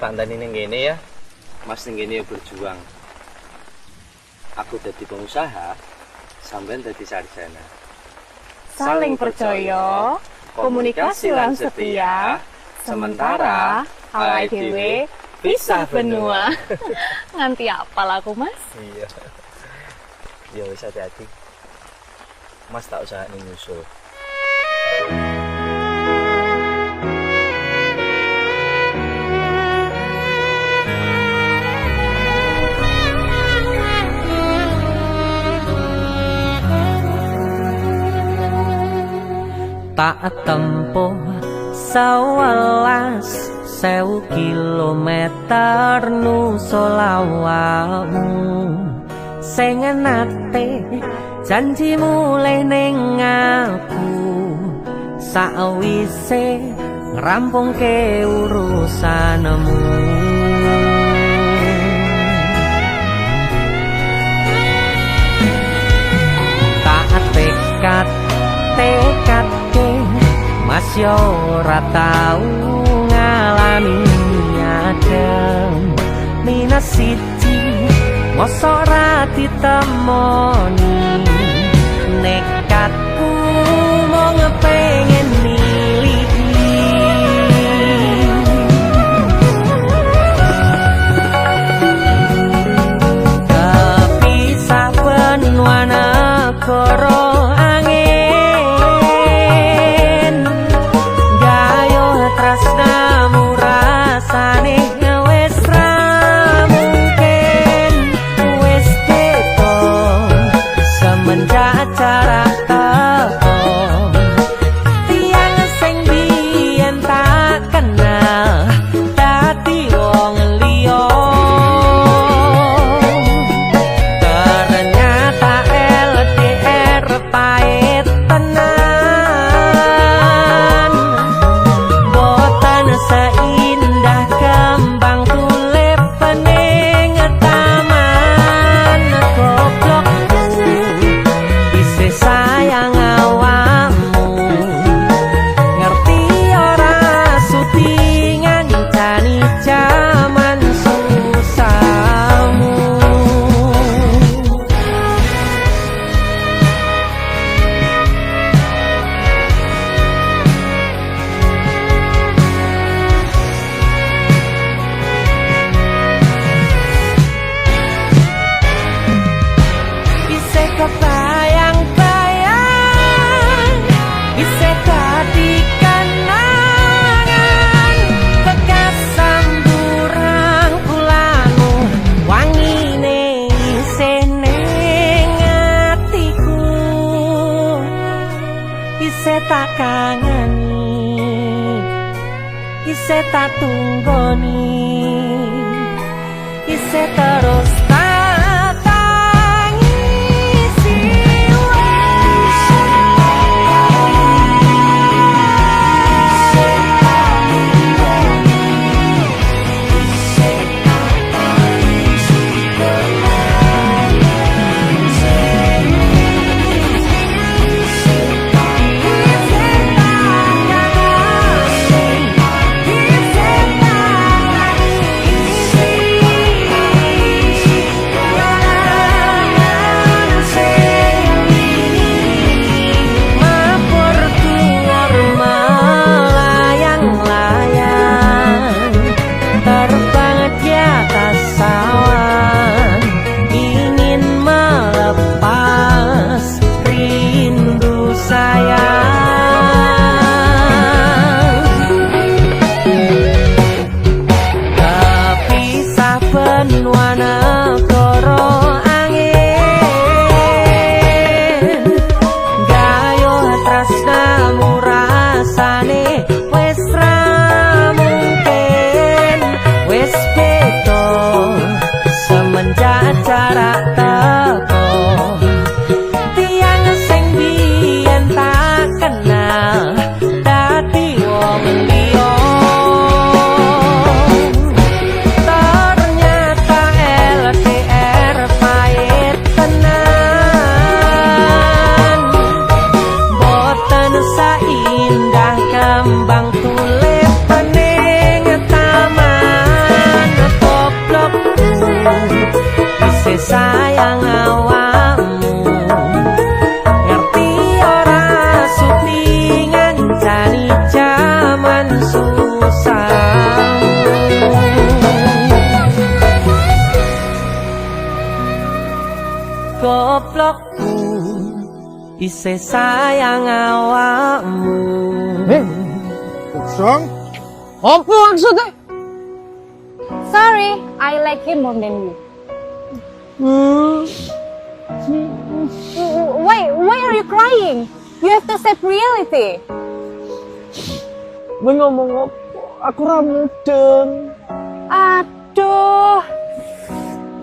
kandani ning kene ya. Mas ning kene berjuang. Aku jadi pengusaha, sampean jadi sarjana. Saling percaya, komunikasi lan setia, sementara awake dhewe pisah benua. Nganti apal aku, Mas? Iya. Ya wis hati-hati. Mas tak usah nyusul. Tak tempuh 11.000 kilometer nusolawakmu sing nate janji mulai ning aku sawise ngrampungke urusanmu. Tak tekad Mas yo ora tau ngalami adem minus siji mosok ora ditemoni nekatku mau ngepengen miliki kepisah benua negara tak kangeni isih tak tunggoni isih terus isih sayang awakmu. Song? Apa maksudnya? Sorry, I like him more than you. Why are you crying? You have to accept reality. Gue ngomong apa? Aku ramudeng. Aduh.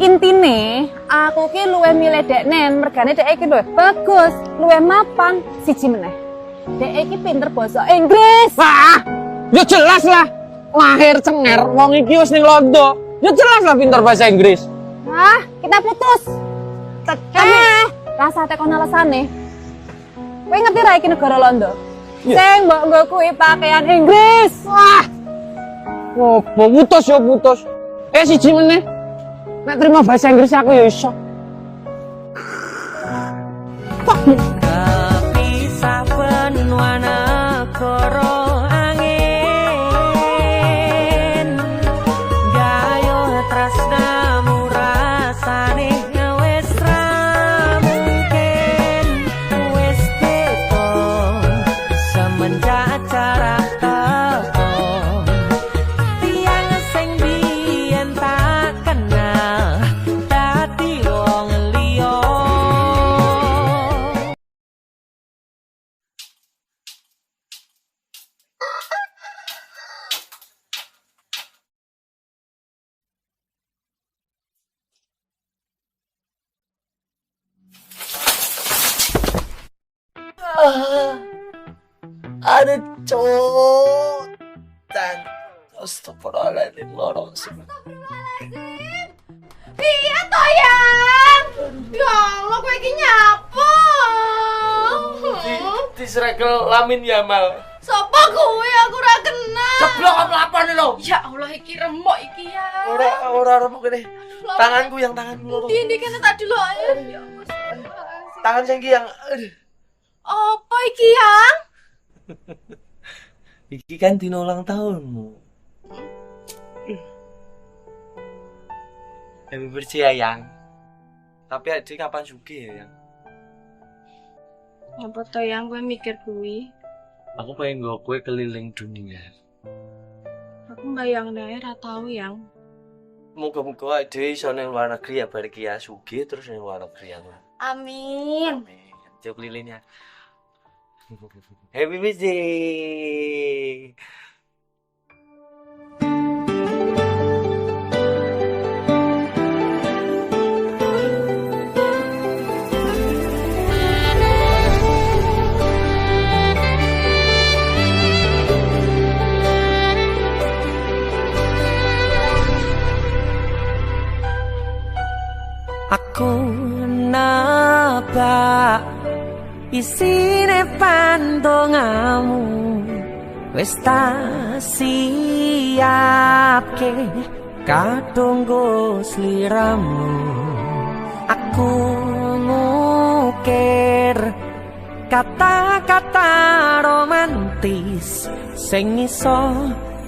Intine, aku ki luwe milih deknen, mergane dek iki luwe bagus, luwe mapan, siji meneh. Dek iki pinter basa Inggris. Wah, ya jelas lah. Lahir cenger, wong iki wis ning Londo. Ya jelas lah pinter bahasa Inggris. Ah, kita putus. Rasa tekon alasane. Kowe ngerti ra iki negara Londo? Sing mbok kuwi pakaian Inggris. Wah. Oh, putus ya putus. Siji meneh. Nek terima bahasa Inggris aku ya iso. Kepisah benua negara angin, gayo tresnamu rasane wis ra mungkin, wis teko semenjak jarak teko. Tiang sing biyen tak kenal dadi wong liya. Ada cowok dan astagfirullahaladzim lorong sih. Piye to, Yang? Ya Allah, kowe iki nyapa? Disregel Lamin Yamal. Sopo kuwi aku ora kenal. Ceblok apa nih lo? Ya Allah, iki remuk iki ya. Ora remuk ini. Tanganku loro. Di kene tak dulu ae. Ya Tangan sing yang apa iki, Yang? iki kan dino ulang tahunmu. Happy birthday ya, Yang. Tapi adik kapan sugih ya, Yang? Apa to, Yang, kowe mikir kuwi? Aku pengen nggo kowe keliling dunia. Aku mbayang ae ra tau, Yang. Muga-muga adik iso ning luar negeri ya bar iki ya sugih terus ning luar negeri ya. Amin. Amin. Tiup lilinnya. Happy birthday. Aku nabak isine pandongamu wis tak siapke kadunggo sliramu. Aku ngukir kata-kata romantis sing iso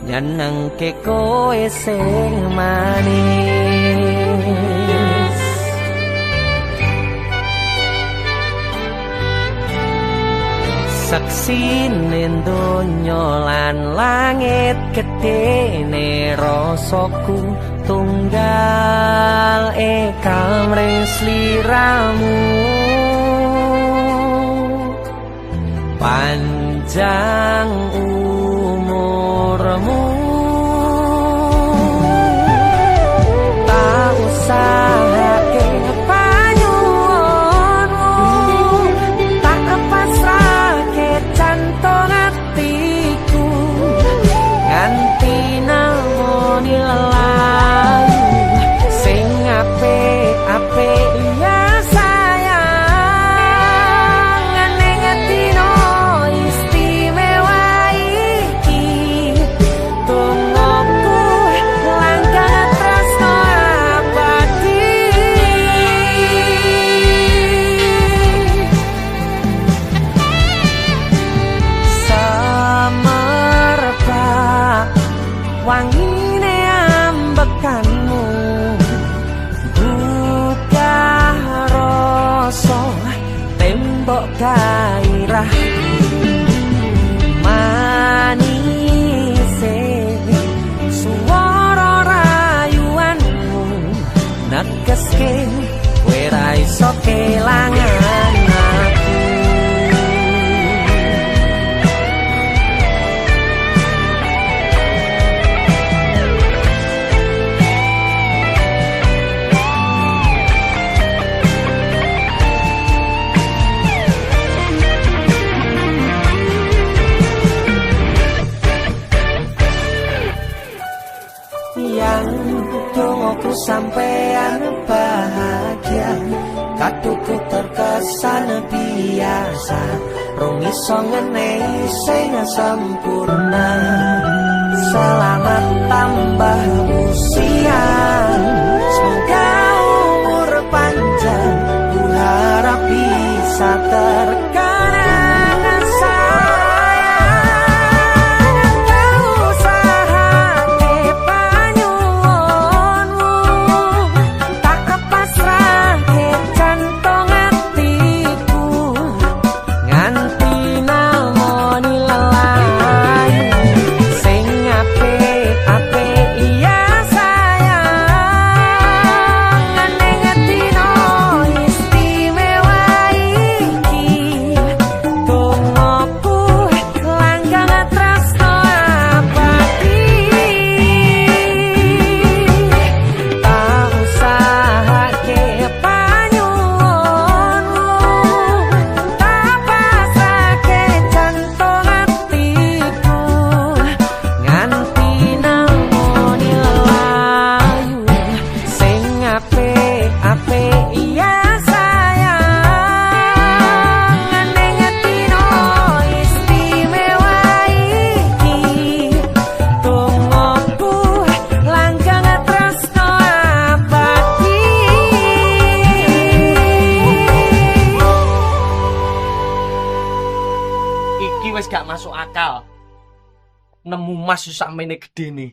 nyenengke kowe sing manis. Saksine donya lan langit gedene rasaku tunggal kamring sliramu. Panjang umurmu tak usahake panyuwunmu, tak pasrahke jantung atiku nganti namoni lelayu sing apik-apik ya sayang. Ning dino istimewa Dongoku sampean bahagia, katuku terkesan biasa, rong iso ngenehi sing sempurna. Selamat tambah usia, semoga umur panjang, ku harap bisa terkenang sayang. Kau usahake panyuwunmu, tak pasrahke jantung hatiku, nganti namoni lelayu. Sing apik-apik iya sayang, neng dino istimewa iki. Dongoku langgang tresno abadi, tak usahake panyuwunmu, tak pasrahke jantung hatiku, nganti namoni lelayu. Sing apik-apik iya sayang, neng dino istimewa iki. Dongoku langgang tresno abadi. Iki wis gak masuk akal. Nemu mas sak mene gedene.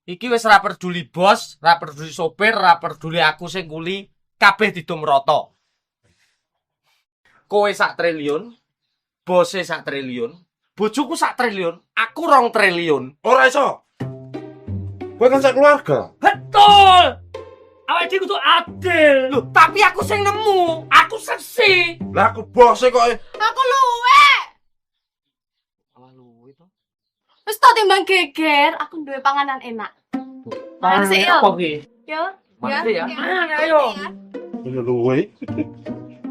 Iki wis ra peduli bos, ra peduli sopir, ra peduli aku sing kuli, kabeh didum rata. Kowe sak triliun, bose sak triliun, bojoku sak triliun, aku 2 triliun. Ora iso. Kowe kan sak keluarga. Betul. Awake dhewe kudu adil. Loh, tapi aku sing nemu, aku sesi. Lah aku bose kok. Aku luwe. Wis tak timbang geger, aku duwe panganan enak. Mangan sih, yo. Apa ki? Yo. Mangan sih ya. Ya. Ayo. Ini luwe.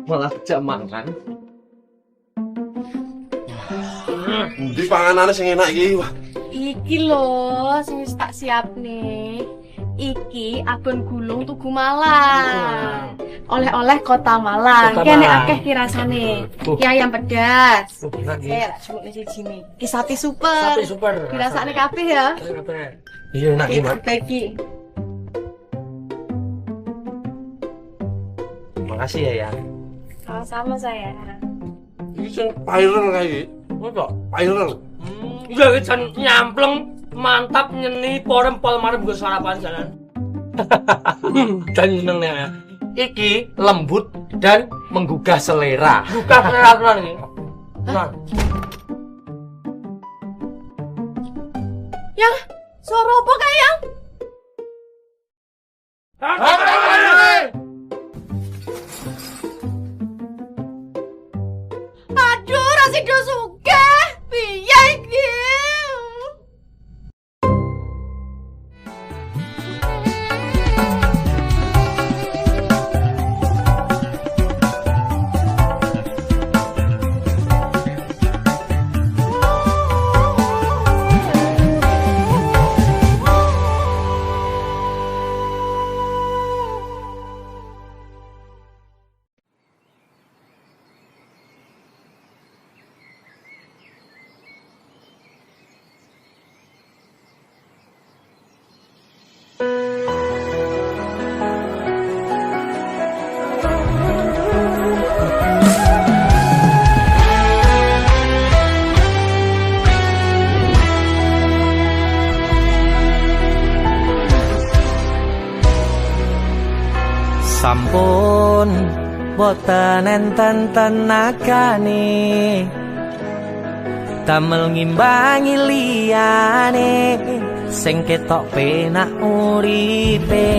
Malah jam makan. Ndi panganane sing enak iki? Wah, Iki lho sing wis tak siapne. Iki abon gulung Tugu Malang. Oleh-oleh Kota Malang. Kota Kene Malang. akeh kirasane. Ki ayam pedas. Lagi. Tak sebutne siji ne. Ki sapi super. Sapi super. Dirasakne kabeh ya. Iya enak Ki iki, Mas. bagi. Makasih ya, ya. Sama-sama saya. iki sing viral kae. Apa? Viral. Iya jan nyampleng, mantap nyeni porempol marep nggo sarapan jalan. Dan seneng ya. Iki lembut dan menggugah selera. Menggugah selera tenan iki. Tenan. Yang suara apa kayang? Aduh, Rasido suka. Piye iki? Sampun boten enten tenagane damel ngimbangi liyane sing ketok penak uripe,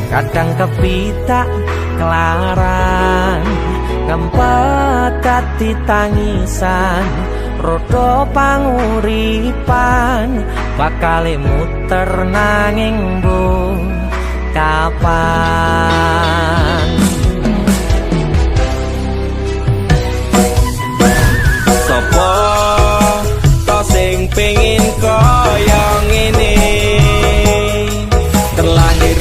kadang kepitak kelaran kempet dadi tangisan, rodo panguripan bakale muter nanging mbuh kapan. Sopo to sing pengin kaya ngene, terlahir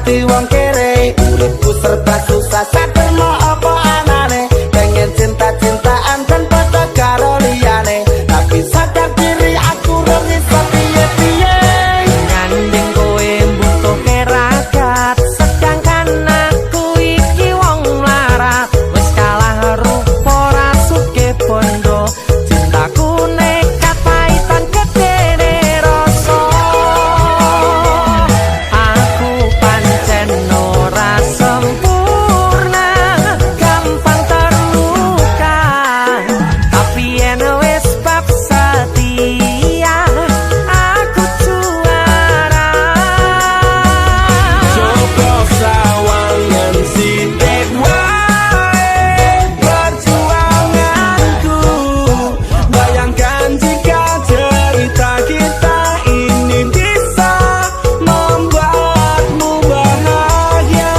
dadi wong kere. Uripku serba susah saterno apa anane. Pengen cinta-cintaan dan padha karo liyane, tapi sadar diri aku ora iso piye-piye. Nyanding kowe mbutuhke ragat, sedangkan aku iki wong mlarat. Wis kalah rupa rasuke bondo, cintaku nekat paitan gedene rasa. Aku pancen ora sempurna, gampang terluka, tapi yen wis bab setia aku juara. Coba sawangan sithik wae perjuanganku. Bayangkan jika cerita kita ini bisa membuatmu bahagia.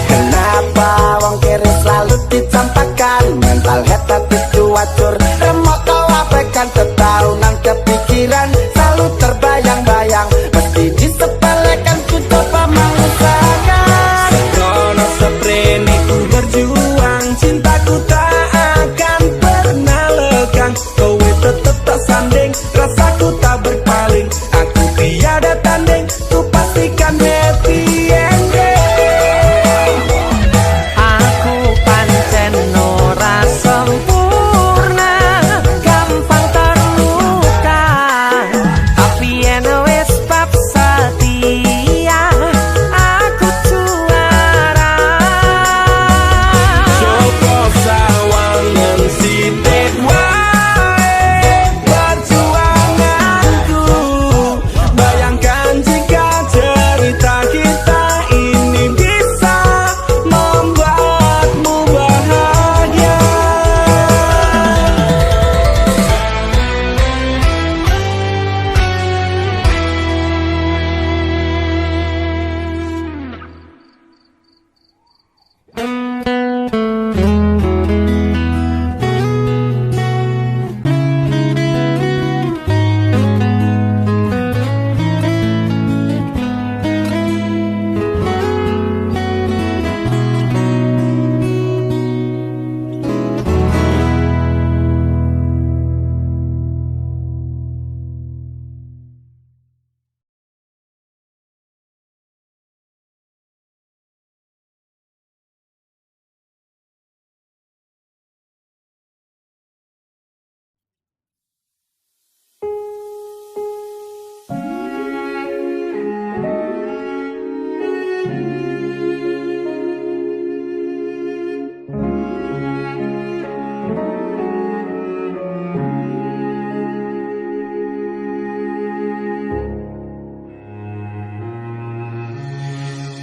Kenapa wong kere selalu dicampakkan? Mental head tapi cuacur, remok kau abaikan, tertahu nang kepikiran, selalu terbayang-bayang, mesti disepelekan, ku coba mengusahakan. Sekono seprene ku berjuang, cintaku tak akan pernah lekang. Kowe tetep tak sanding, rasaku tak berpaling, aku tiada tanding, ku pastikan happy ending. Aku pancen ora sempurna, gampang terluka, tapi yen wis bab setia aku juara. Coba sawangan sithik wae perjuanganku. Bayangkan jika cerita kita ini bisa membuatmu bahagia.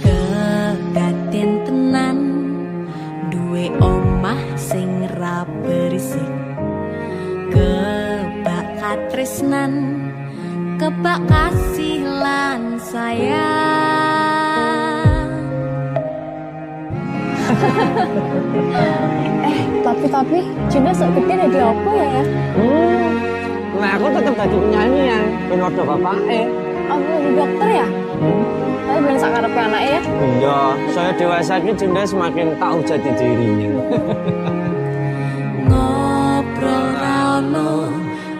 Kedaden tenan duwe omah sing ra berisik, kebak katresnan, kebak kasih lan sayang. Tapi Juna sok gede dadi apa ya? Nah aku tetep dadi penyanyi ya, ben ordo bapake. Apa jadi dokter ya? Tapi ben sakarepe anake ya. Iya, saya dewasa ini Junda semakin tahu jati dirinya. Ngobrol ra ono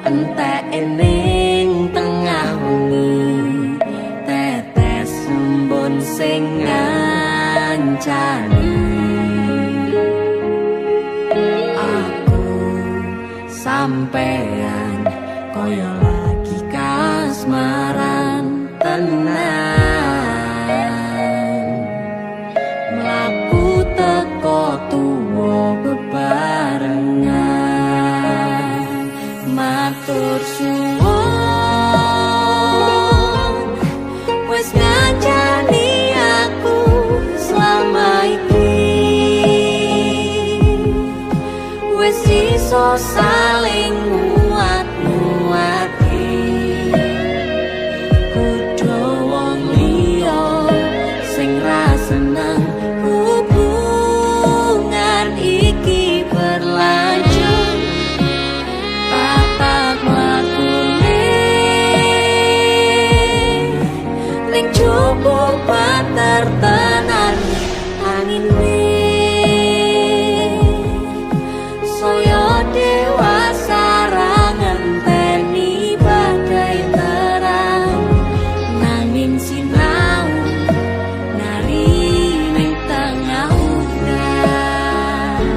entek ning tengah wengi, tetes embun sing ngancani aku. sampean koyo lagi kasmaran tenan mlaku teko tuwa bebarengan matur suwun wis ngancani aku selama iki wis iso saling nguat-nguati kudu wong liya sing ra seneng hubungan iki berlanjut tatak mlakune ning cukup patertenan angin saya dewasa ra ngenteni badai terang nanging sinau nari ning tengah udan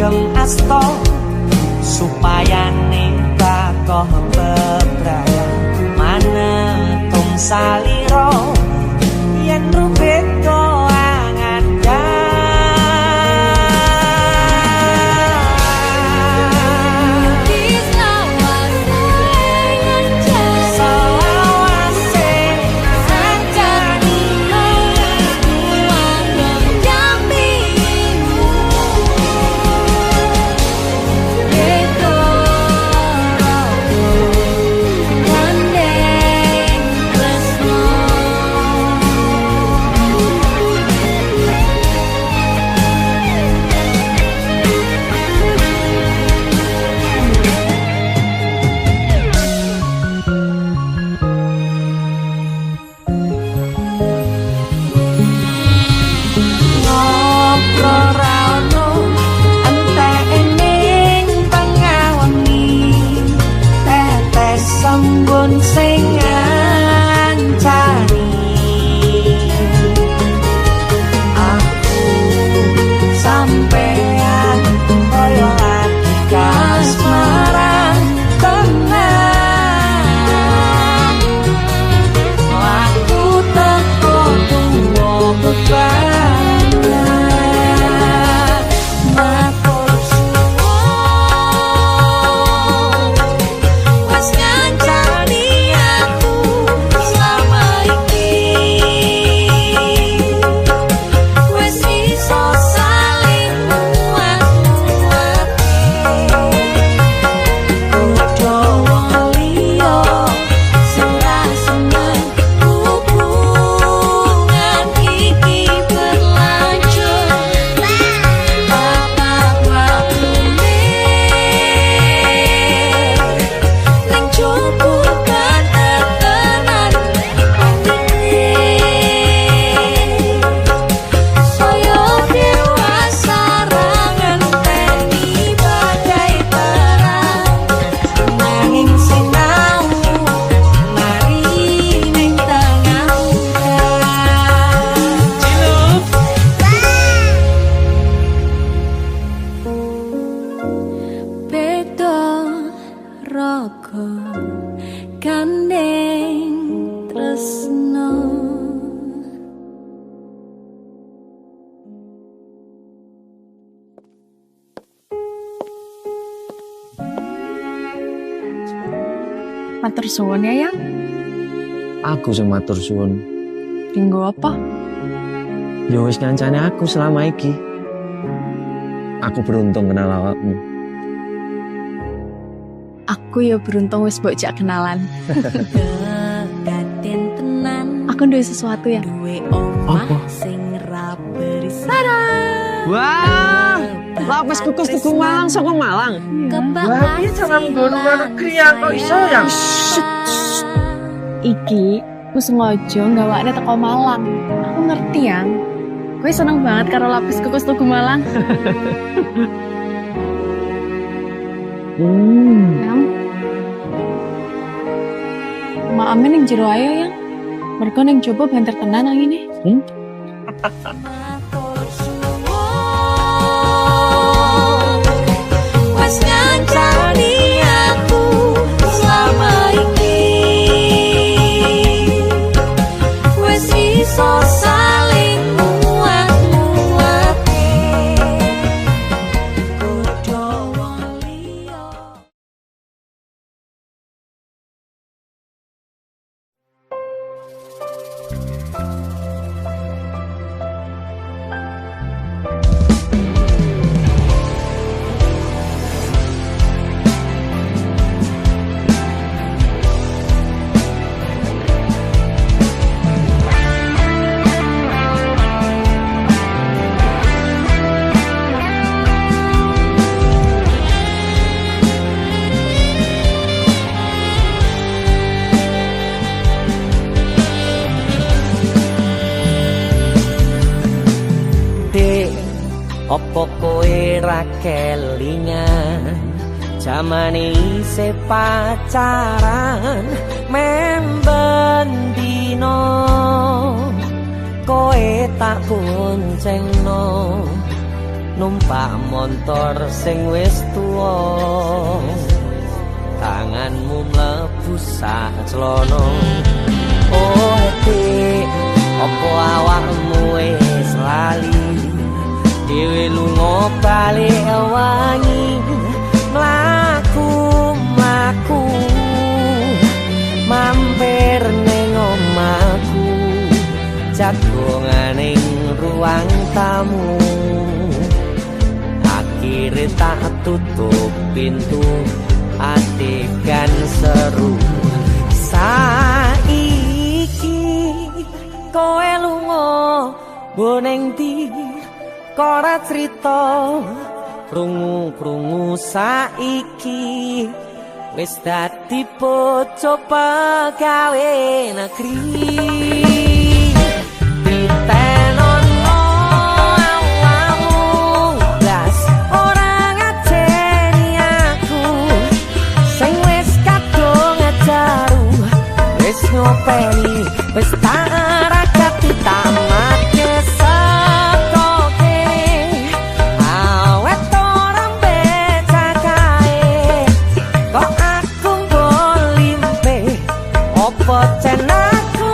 Gem asto supaya ning kakoh bebraya manetung saliro yen rubet angan sing ngancani aku sampean koyo lagi kasmaran tenan aku teko tuwa bebarengan matur suwun wis ngancani aku selama iki wis iso saling nguat-nguati kudu wong liya sing ra seneng hubungan iki berlanjut bapak wakune ning cukup katetenan saya dewasa ra ngenteni badai terang nanging sinau mari ning tengah beda raga gandeng tresno Matur suwun ya, Yang. Aku sing matur suwun. Dinggo apa? Ya wis ngancani aku selama iki. Aku beruntung kenal awakmu. Aku ya beruntung wis mbok jak kenalan. Kedaden tenan Aku duwe sesuatu ya. duwe omah Apa? sing ra beris Wah, lapis kukus tuku Malang saka Malang. Wah, ini jangan nggo luar negeri ya, kok iso ya? Iki aku sengaja gawakne teko Malang. Aku ngerti yang. Kowe seneng banget karo lapis kukus tuku Malang. Yang maame ning jero ayo yang. Mergo ning coba banter tenan angine. Matur suwun wes ngancani aku selama ini wes iso saling muat-muate kudu wong liya. Opo kowe ra kelingan jamane isih pacaran memben dino kowe tak boncengno numpak motor sing wis tuwa tanganmu mlebu sak celono oh ati opo awakmu wis lali dewe lunga balik wangi mlaku mampir ning omahku jagonganing ruang tamu akhire tak tutup pintu adegan seru saiki kowe lunga boning ndi kora cerita krungu-krungu saiki wis dadi bojo pegawe negeri ditenono awamu blas ora ngajeni aku sing wis kadung ajaru wis ngopeni wis tak rakati tamat Aku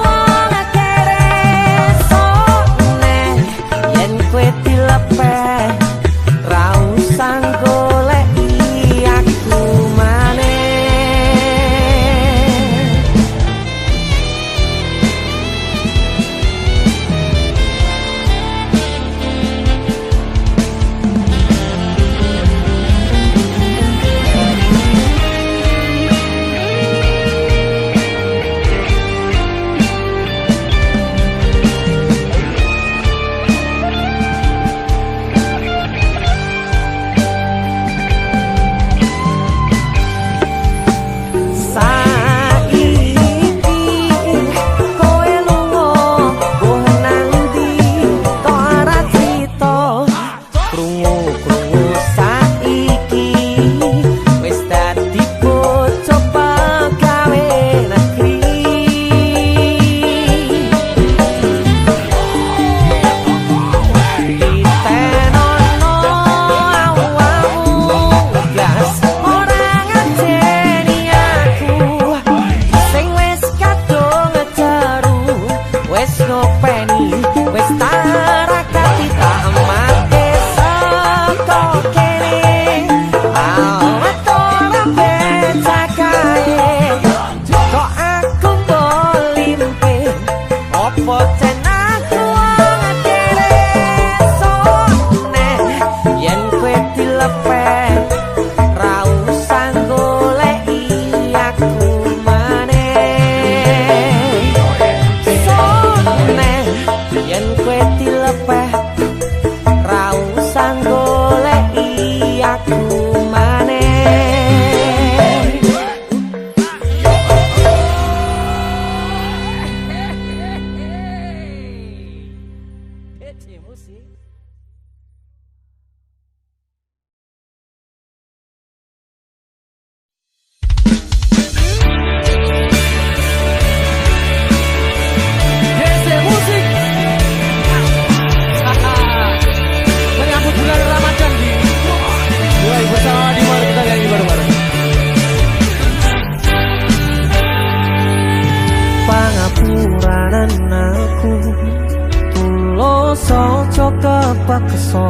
iso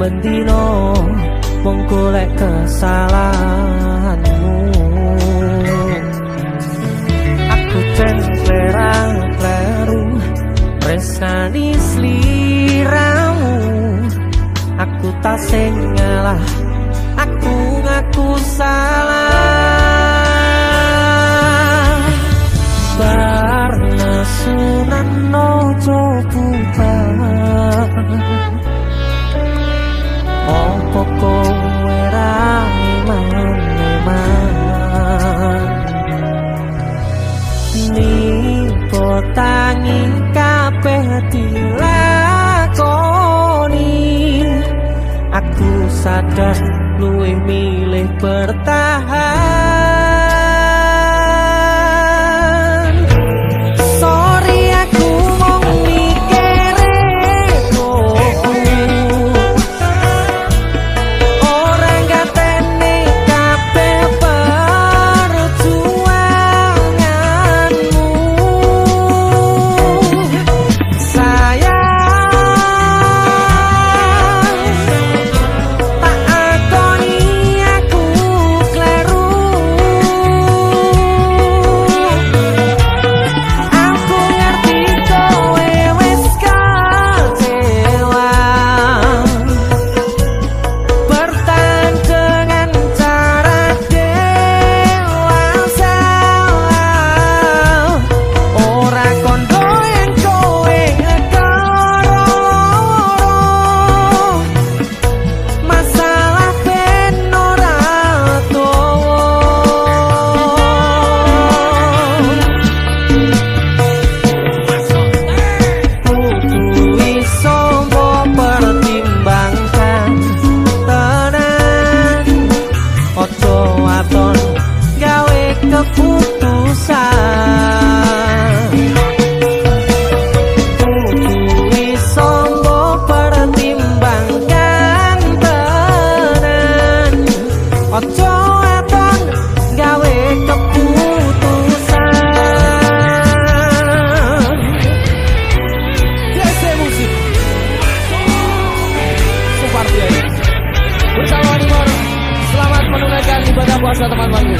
bendino wong golek kesalahanmu. Aku cenderang kleru resani sliramu. Aku tak sing ngalah, aku ngaku salah. Bar nesunan ojo bubar, opo kowe ra iman-iman. Nipo tangi kabeh dilakoni. Aku sadar luwih milih bertahan. Sorry aku mong mikire koku, ora ngateni kabeh perjuanganmu. Sayang, tak akoni aku kleru. Aku ngerti kowe wis kecewa. Bertahan dengan cara dewasa, ora kondo yang kowe ngekoro. Masalah ben ora towo. Kudu iso mbok pertimbangkan tenan, ojo aton gawe keputusan. Kudu iso mbok pertimbangkan tenan, ojo aton gawe keputusan. GC Musik Supardi Ayu bersama Animor. Selamat menunaikan ibadah puasa teman-temanku.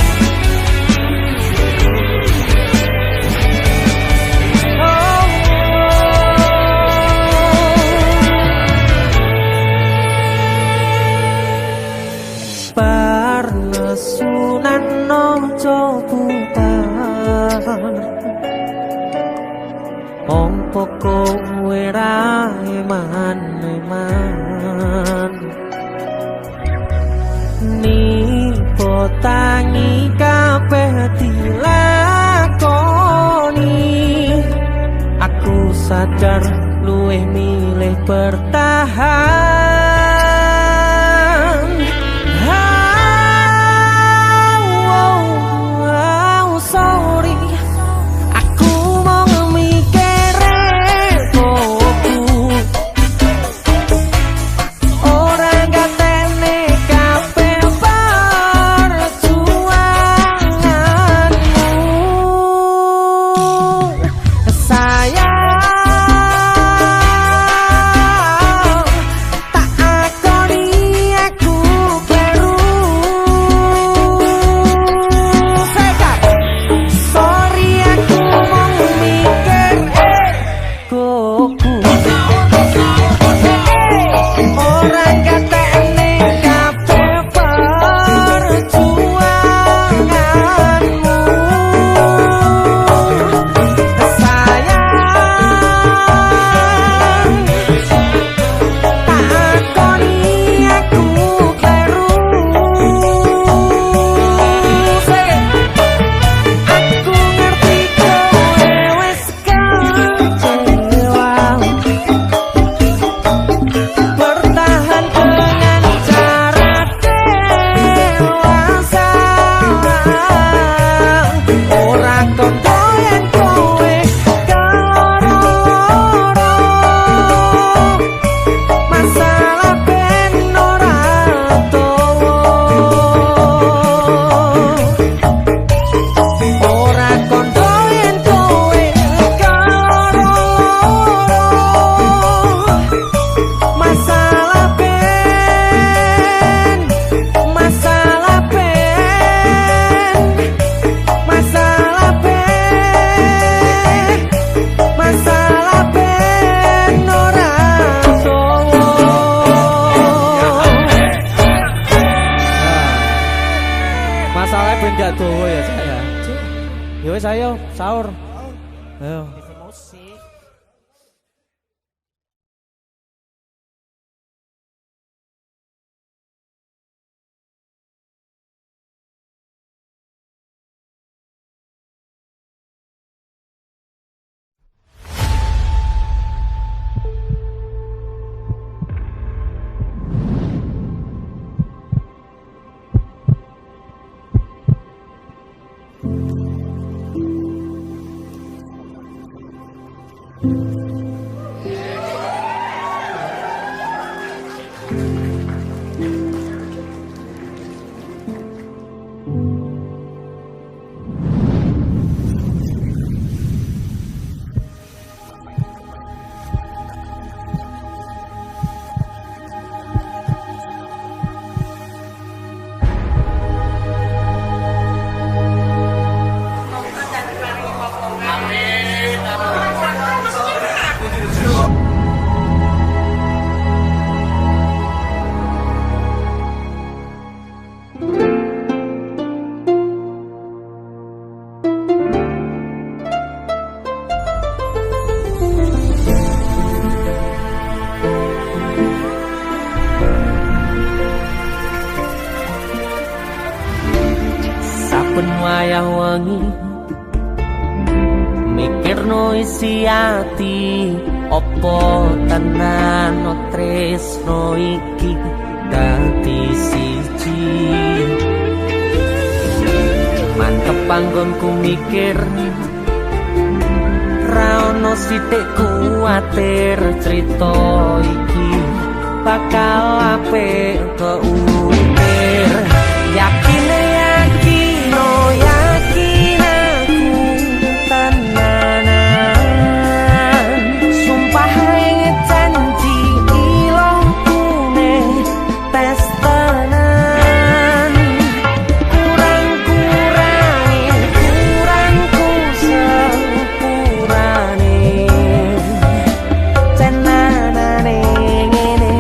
Bar nesunan ojo bubar, ompo kowe ra iman-iman. Nipo tangi kabeh dilakoni. Aku sadar luwih milih bertahan. Sorry, aku mau mikire koku, ora ngateni kabeh perjuanganmu. Sayang, gak dowo ya saya. Ya wis ayo sahur. Ayo. Saben wayah wengi mikirno isi ati opo tenan tresno iki dadi siji. Mantep panggonku mikir ra ono sithik kuwatir crita iki bakal apik keukir. Yakin aku tenanan sumpah ing janji ilongkune tes tenan kurangku sepurane tenanane ngene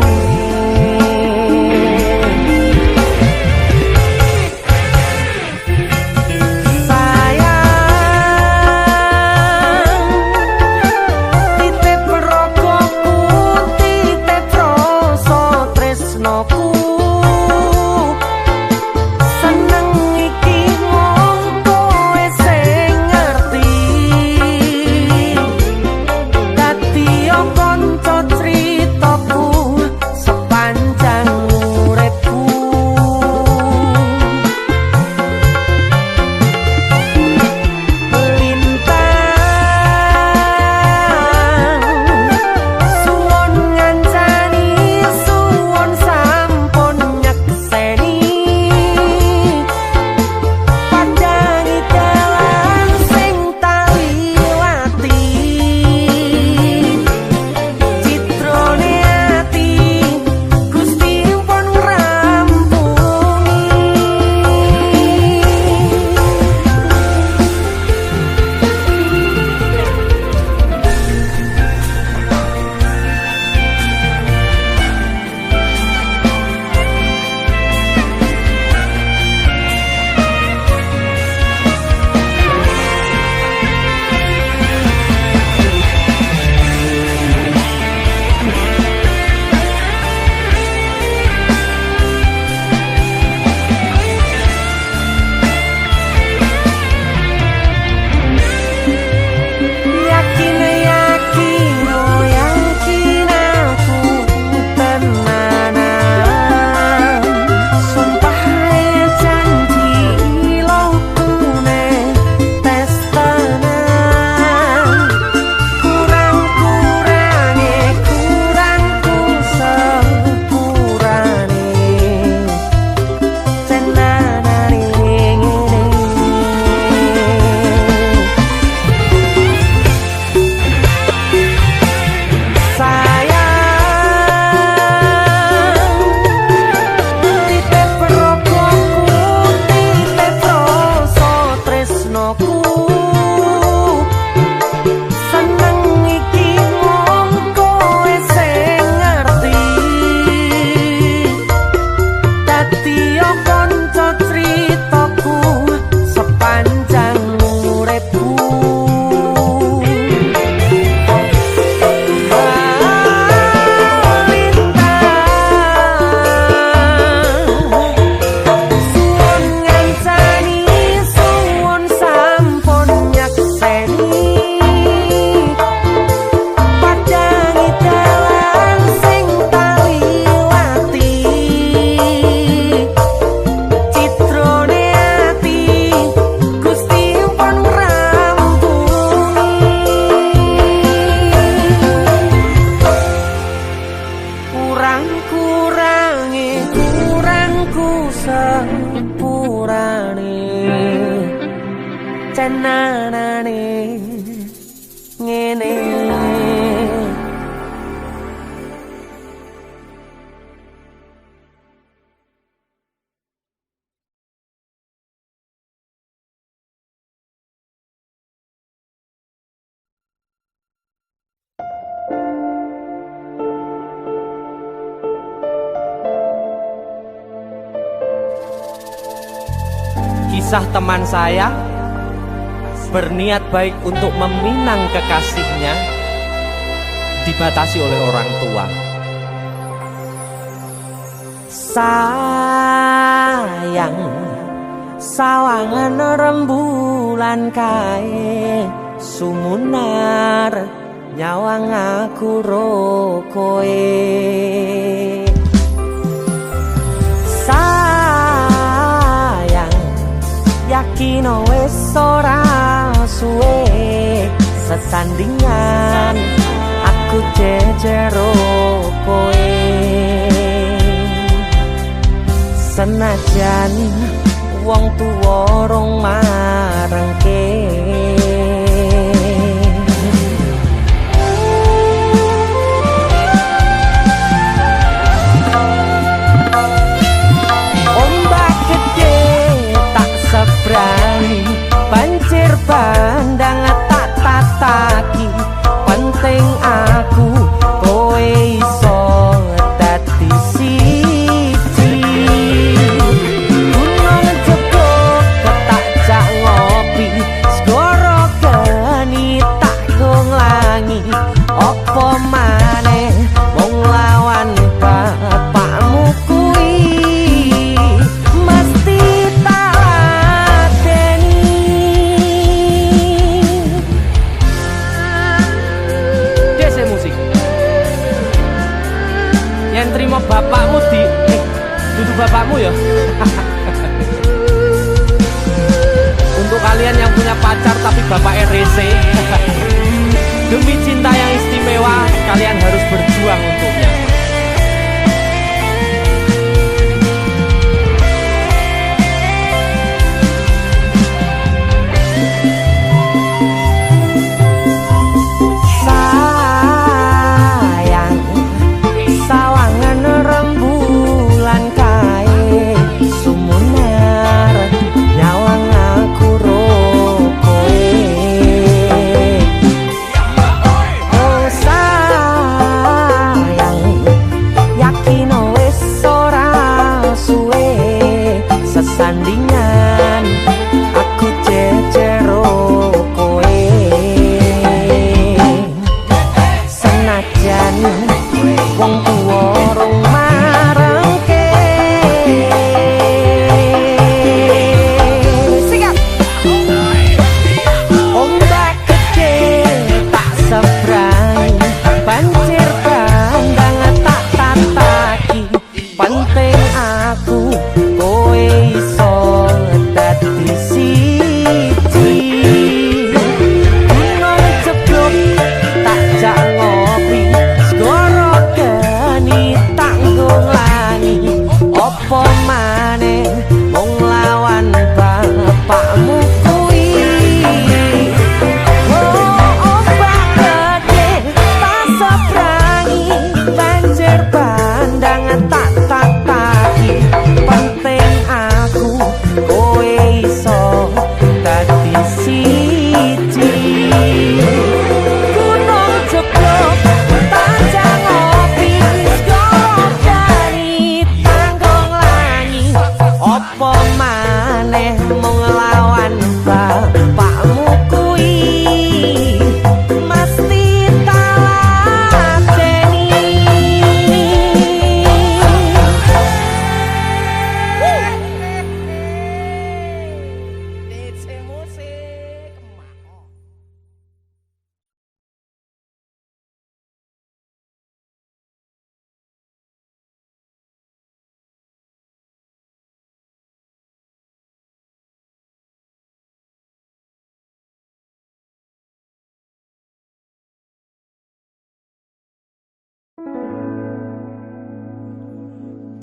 kurangku sepurane cenanane ngene. Kisah teman saya berniat baik untuk meminang kekasihnya dibatasi oleh orang tua. Sayang, sawangan rembulan kae sumunar nyawang aku rokoe. Yakin wis ora suwe sesandingan aku jejero kowe. Senajan wong tuwa rong marengke sebrani banjir bandang tak tataki. Penting aku kowe iso dadi siji. Gunung joko tak jak ngopi segoro geni tak gonglangi. Apa maneh wong lawan bapakmu kuwi mesti terima bapakmu duduk bapakmu ya. Untuk kalian yang punya pacar tapi bapak RC, demi cinta yang istimewa kalian harus berjuang untuknya.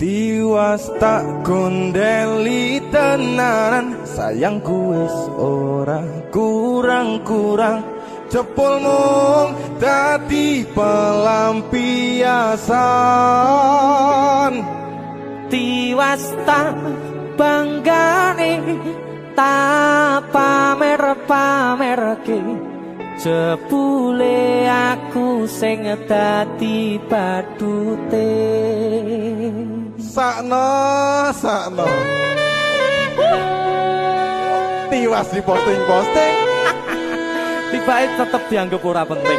Tiwas tak kondeli tenanan, sayangku wis ora kurang-kurang, cepul mung dadi pelampiasan. Tiwas tak banggane tak pamer-pamerke, jebule aku sing dadi badute. Sakno Tiwas di posting-posting tibae tetep dianggap ora penting.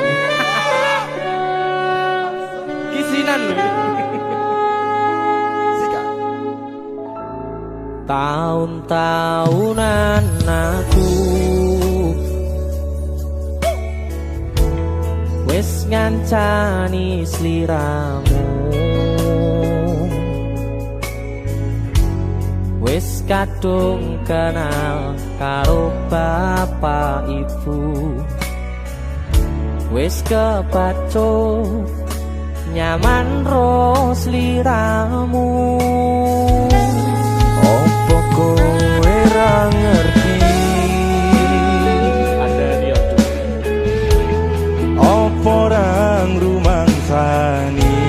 Kisinan lho. Tahun-tahunan aku wis ngancani sliramu, wis kadung kenal karo bapak ibu, wis kepacut nyaman ro sliramu. Opo kowe ra ngerti, opo ra ngrumangsani,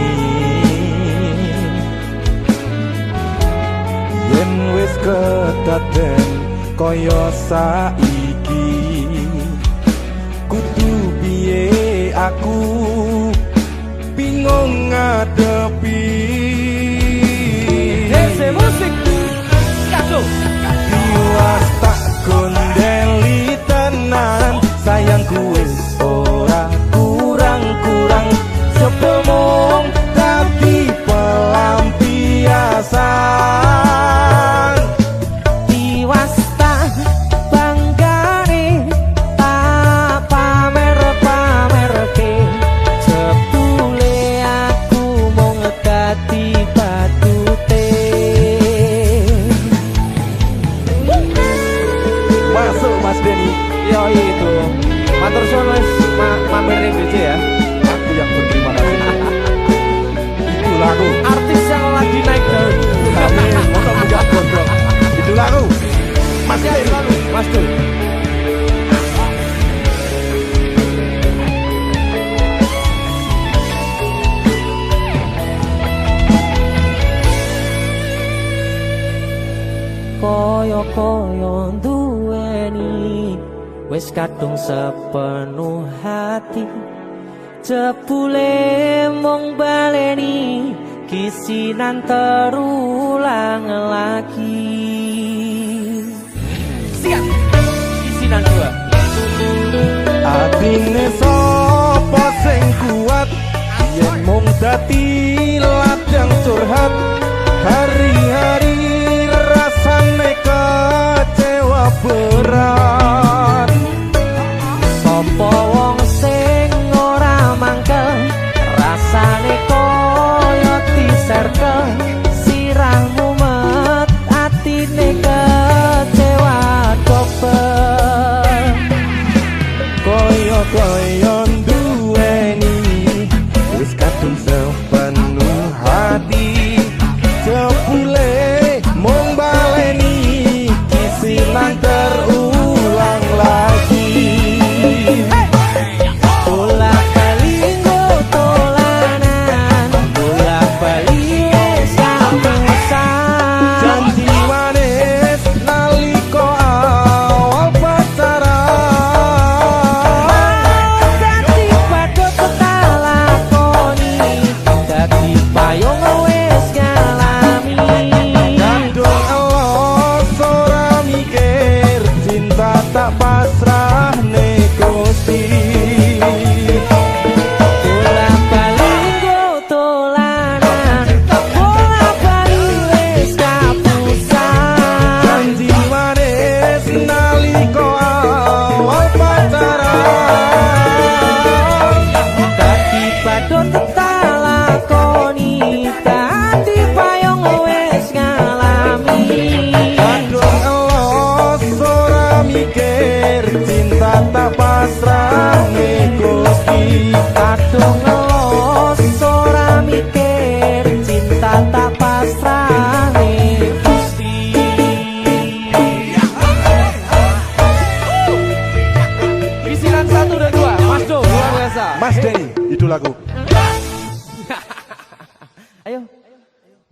yen wis kedaden kaya saiki, kudu piye aku bingung ngadepi. Hei musik kado Tiwas tak kondeli tenan, sayangku wis ora kurang-kurang, sepemong tapi pelampiasan. Tiwas tak banggane tak pamer-pamerke, jebule aku mung dadi badute. Masuk Mas Denny. Yo itu matur suwun wis mampir ning BC ya. Aku yang berterima kasih. Itu lagu Artis yang lagi naik daun. untuk menjawab gondrong. Itu lagu Mas Denny. Mas Dul. Koyo-koyo duweni wis kadung sepenuh hati, jebule mung baleni kisinan terulang lagi. Siap kisinan dua. Atine sapa sing kuat, yen mung dadi ladang curhat, hari-hari rasane kecewa berat. Sopo wong sing ora mangkel, rasane koyo diserkel, sirahmu met atine kecewa dobel. Koyo-koyo duweni wis kadung sepenuh hati,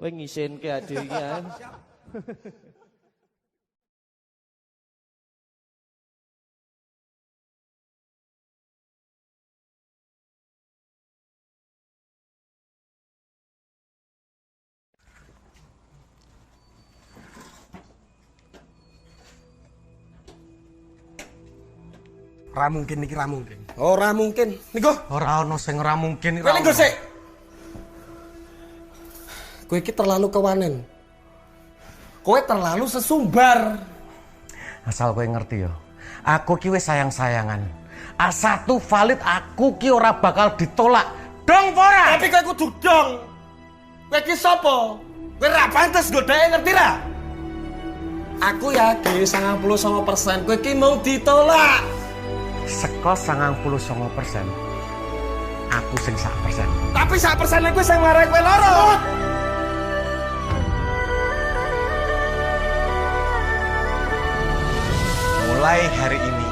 Kowe ngisinke adek iki ya. Ra mungkin iki, ra mungkin. Ora mungkin. Niku Ora ono sing ora mungkin kowe niku sik. Kowe iki terlalu kewanen. Kowe terlalu sesumbar. Asal kowe ngerti ya. Aku ki wis sayang-sayangan. A1 valid aku ki ora bakal ditolak. Dong ora? Tapi kowe kudu dong. Kowe iki sapa? Kowe ra pantes godhae ngerti ra? Aku yakin 99% kowe iki mau ditolak. Seko 99%. Aku sing 1%. Tapi 1% kowe sing marai kowe loro. Mulai hari ini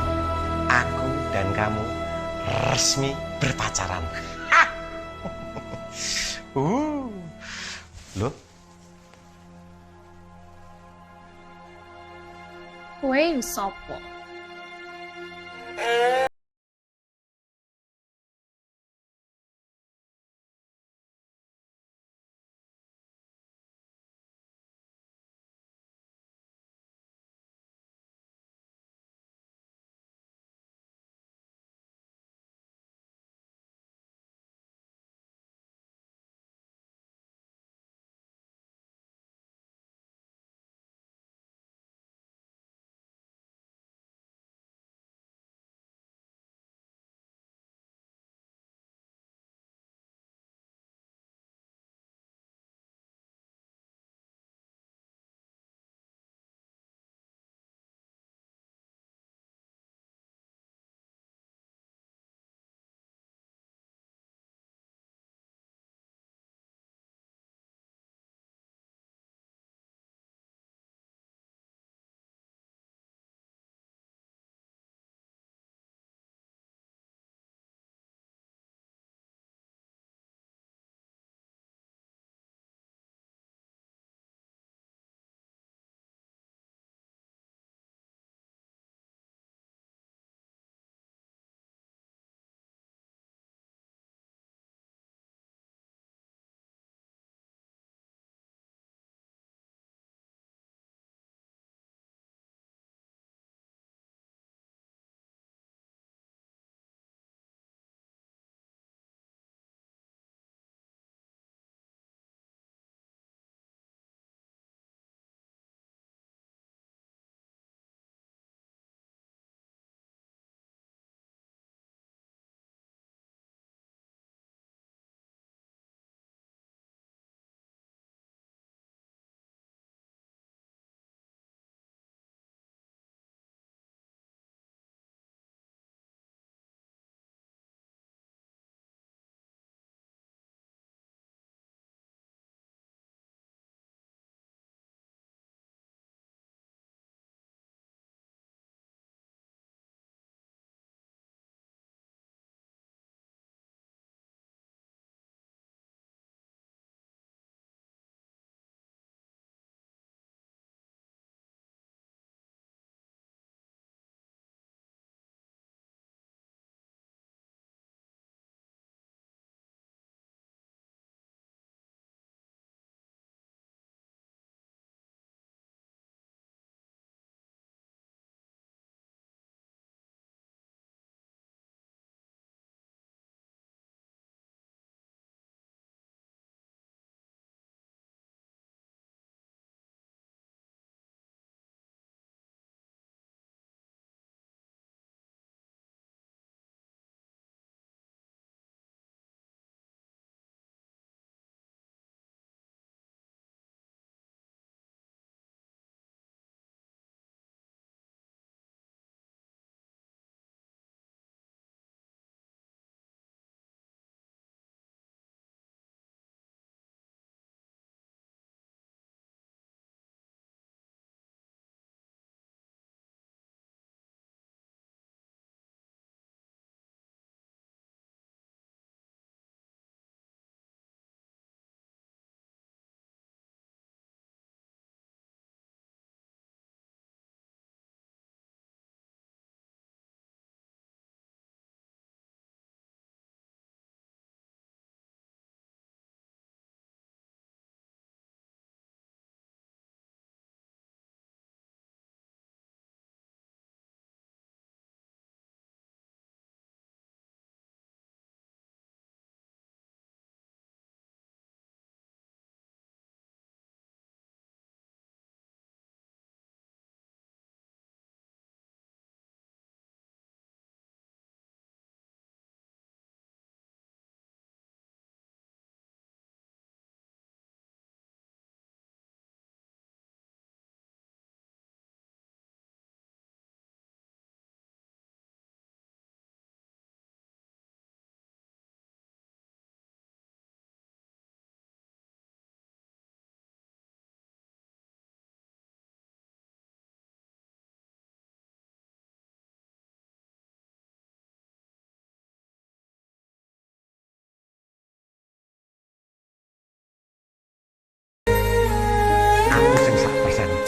aku dan kamu resmi berpacaran. Loh, Kowe sapa?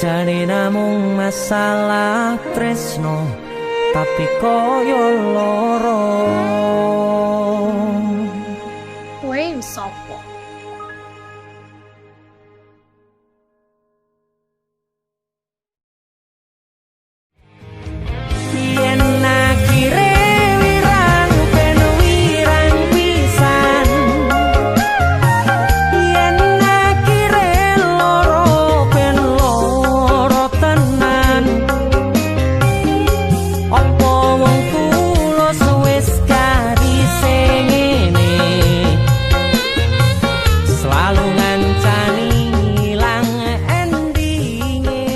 Jane namung masalah tresno tapi koyo loro. Kowe sapa? Yen akhire wirang ben wirang pisan, yen akhire loro ben loro tenan. Apa wong kula wis karise ngene, selalu ngancani ilang endinge.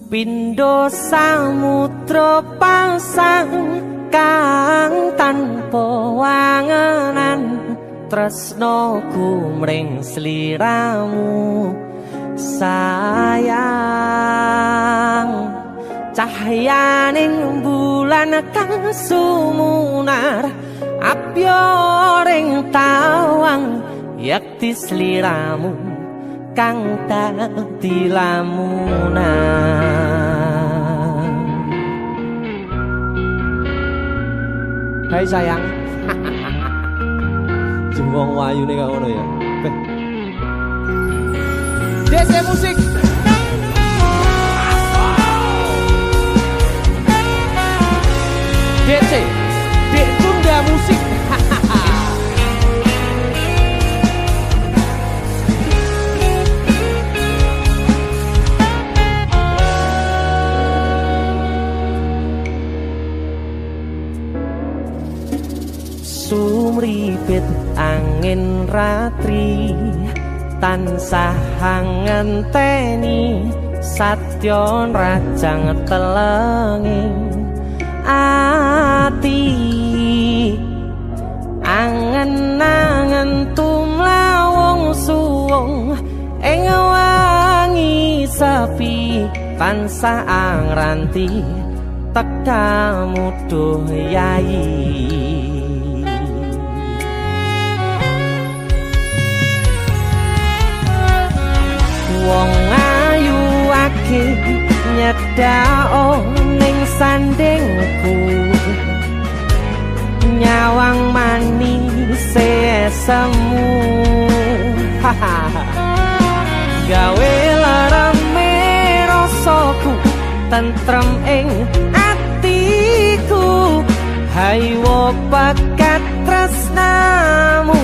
Pindho samudra pasang kang tanpa wangenan, tresnoku mring sliramu sayang. Cahyaning bulan kang sumunar apyoring tawang, yakti sliramu kang dadi lamunan. Hai sayang. Jembong wayu nih kak ngono ya. DC musik. DC, Dek Tunda Musik. Sumripit angin ratri tansah ngenteni satyon rajang telengi ati angen-angen tumlawung suwung ing wangi sepi tansah angranti tekamu duh yayi. Wong ayu akeh nyedhak ning sandingku, nyawang manis semu gawe larame rasaku tentrem ing atiku. Haywo bakat tresnamu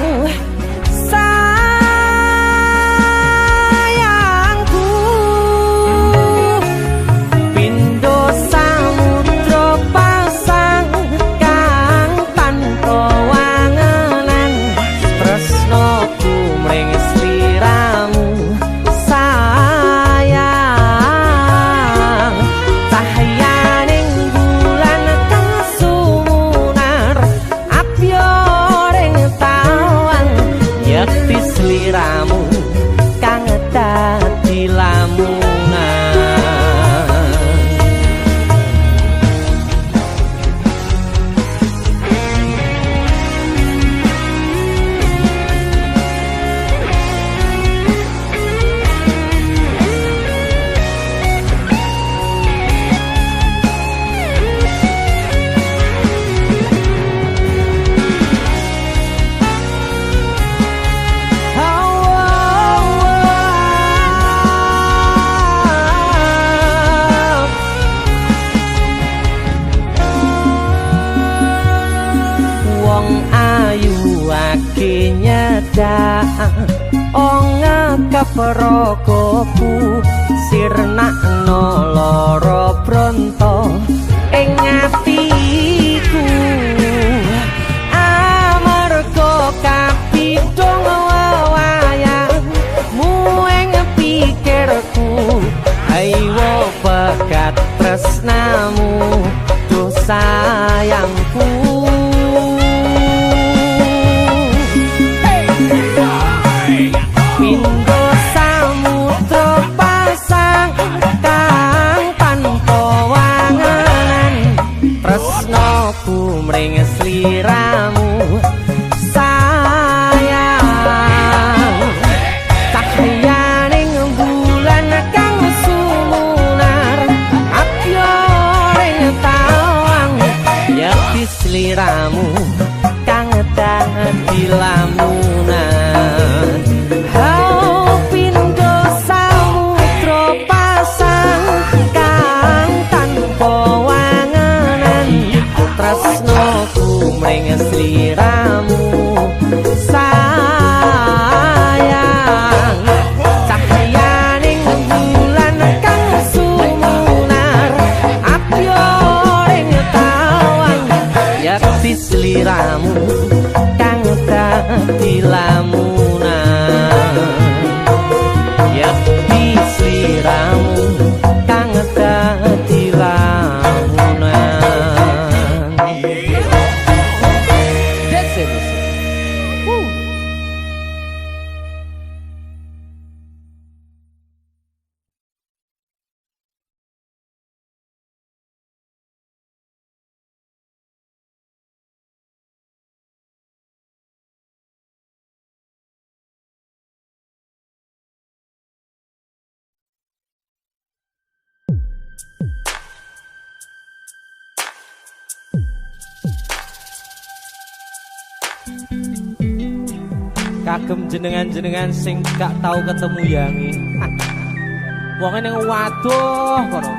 Peragaku sirnakno lara bronto ing atiku amarga kapidhong wayangmu ing pikirku. Haywo bakat tresnamu duh sayangku. Samudra pasang kang tanpa wangen sliramu sayang cahyaning bulan kang sumunar apiring tawang yakti sliramu kang dadi lamunan hau pindho samudra pasang kang tanpa wanganan tresnoku mring sliramu sayang cahyaning bulan kang sumunar apiring tawang yakti sliramu kang dadi lamunan yakti sliramu kang dadi lamunan. That's it. Woo. Kagem jenengan-jenengan sing gak tau ketemu yangi wong ning waduh kono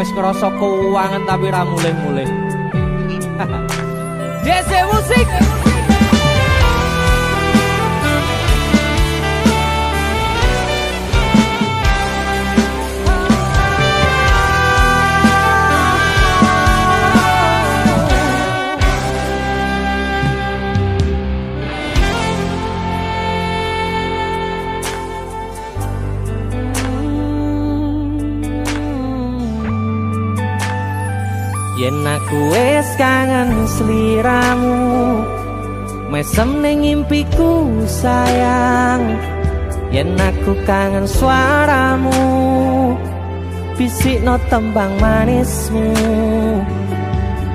wis krasa keuangan tapi ra mulih-mulih. DC musik yen aku wis kangen sliramu mesem ning impiku sayang yen aku kangen suaramu bisikno tembang manismu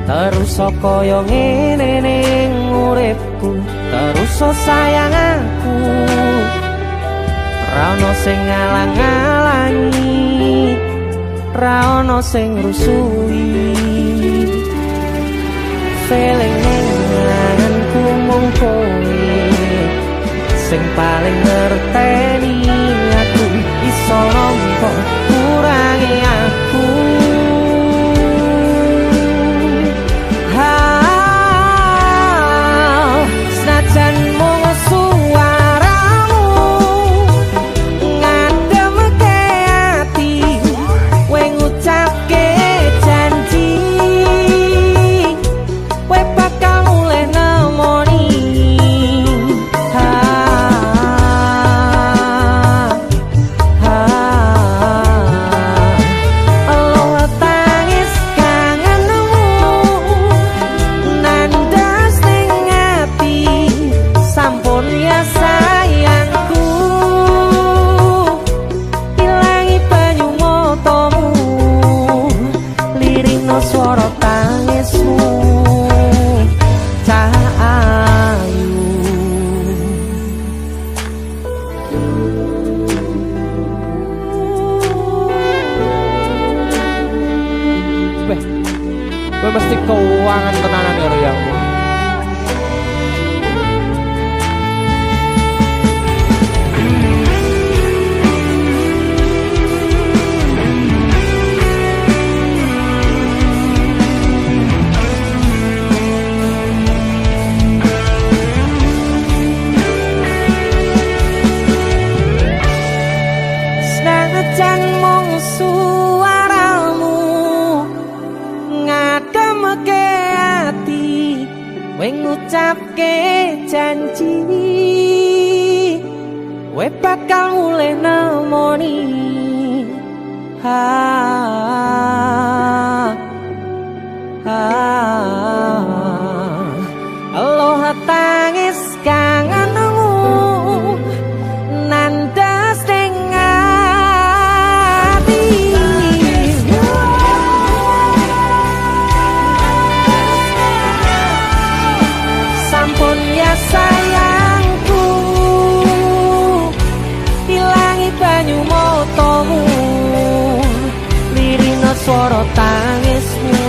terus kaya ngene ning uripku terus sayang aku ra ono sing ngalang-alangi ra ono sing rusui feeling nganganku mung kowe sing paling ngerteni aku iso nampa kurangi aku senajan mung suaramu ngademke ati kowe ngucapke janji kowe bakal mulih nemoni Allah tangis kangenmu nandas ning ati sampun ya sayangku ilangi banyu matamu lirikno swara tangismu cahayu kowe mesti keuangan tenanan karo yangmu. Senajan mung suaramu ngademke ati kowe ngucapke janji kowe bakal mulih nemoni Allah tangis kangenmu nandas ning ati swara tangismu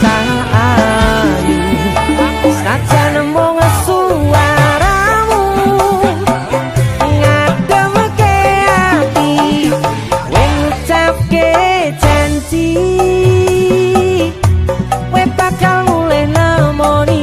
cah ayu sajan mung suaramu ngademke ati wing ngucapke janji kowe bakal mulih nemoni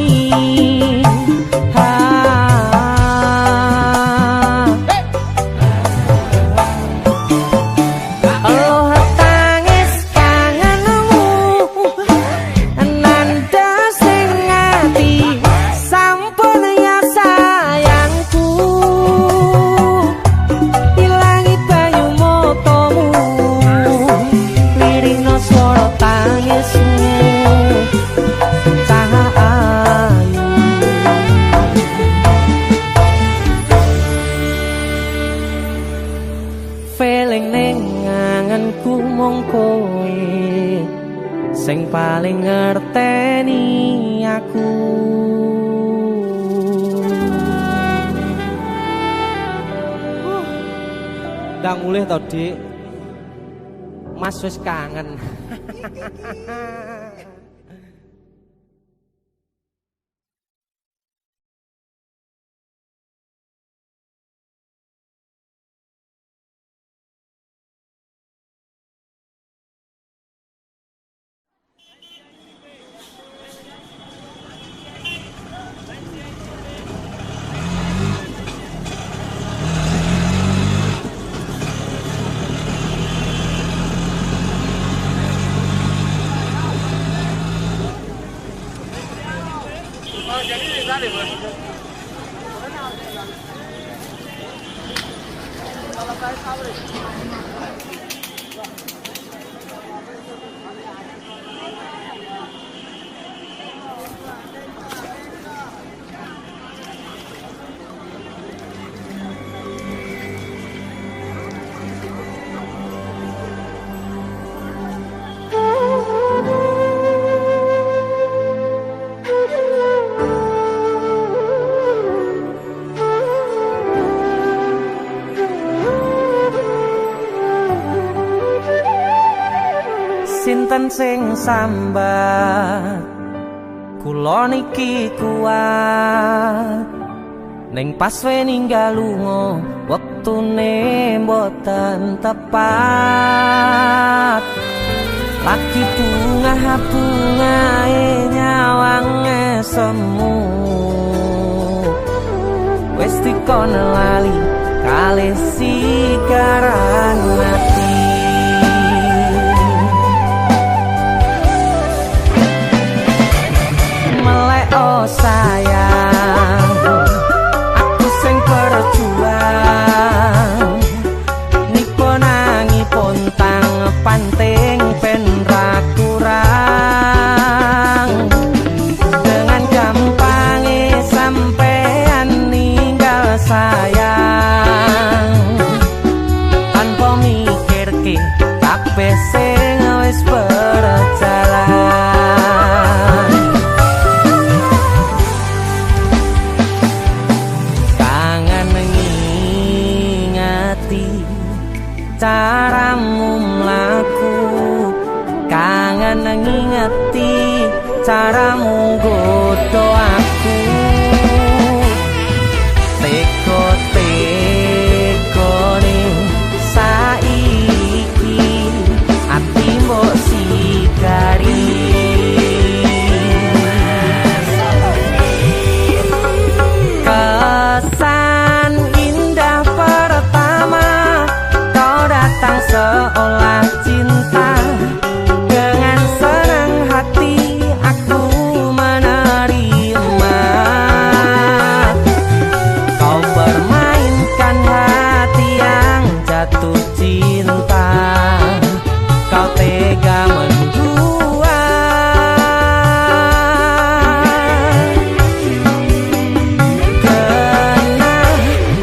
sing paling ngerteni aku. Ndang mulih to, Dik. Mas wis kangen. Sinten sing sambat kula niki kuat ning pas we ninggal lunga wektune mboten tepat lagi bungae nyawange semu wis dikon lali kalih sigaran ati oh sayang, aku sing berjuang niku nangipun tang panting ben ra kurang dengan gampangnya sampean ninggal sayang tanpa mikirke kabeh sing wis berjalan. Caramu mlaku kangen ngingeti caramu godho aku teko-tekone saiki ati mbok sigari kesan indah pertama datang seolah cinta dengan senang hati aku menerima kau permainkan hati yang jatuh cinta kau tega mendua kena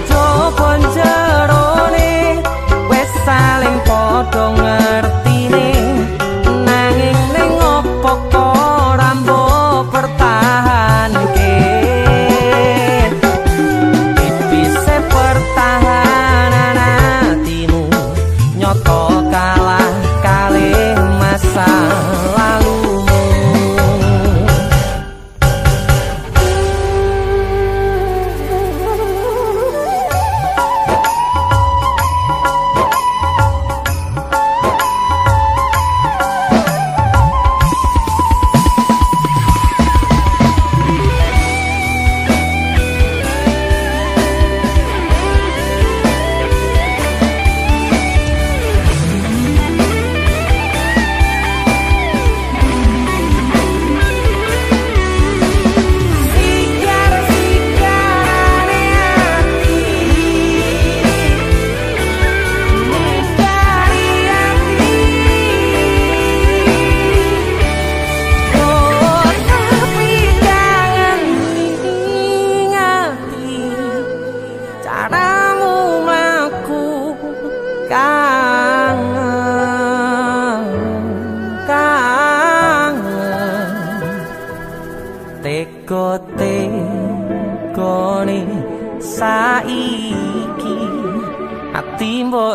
jopon jerone saling podo ngertine nanging ning opo ora mbok pertahanke tipise pertahanan hatimu nyoto kalah kalih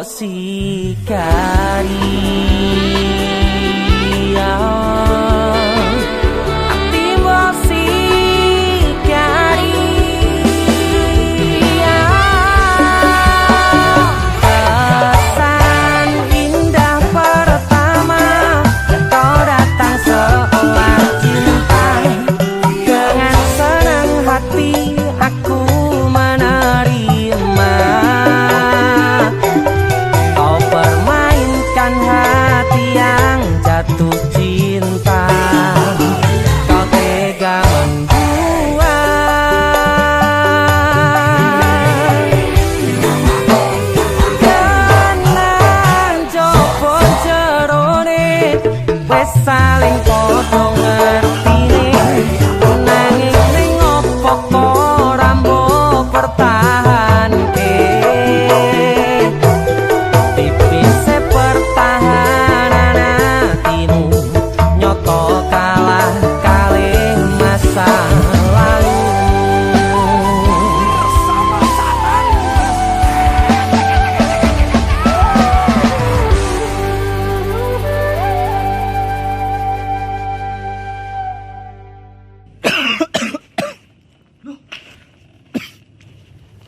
mbok sikari ati mbok sikari kesan indah pertama kau datang seolah cinta dengan senang hati aku menerima kau permainkan hati yang jatuh cinta kau tega membuat tenan jopo jerone wes saling podo ngertine nanging ning opo kok rambok pertahanke tipise pertahanan hatimu nyoto kalah kalih masa lalu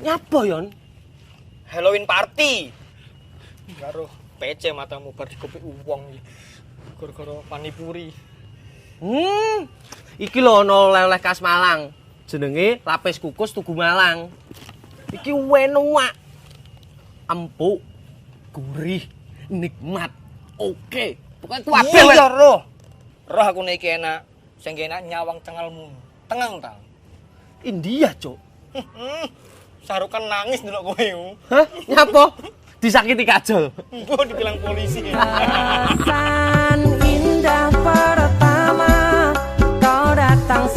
nyapa yon Halloween party. Karo PC matamu bar dikopi uwong iki. Gara-gara panipuri. Iki lho ana oleh-oleh khas Malang. Jenenge lapis kukus Tugu Malang. Iki enak. Empuk, gurih, nikmat. Oke. Pokoke kabeh Iya ya roh. Roh aku nek iki enak. Sing enak nyawang cengelmu. Tengang ta. India, Cuk. Sarukan nangis ndelok kowe. Hah? Nyapa? Disakiti kajol. Mbok dibilang polisi. Kesan indah pertama kau datang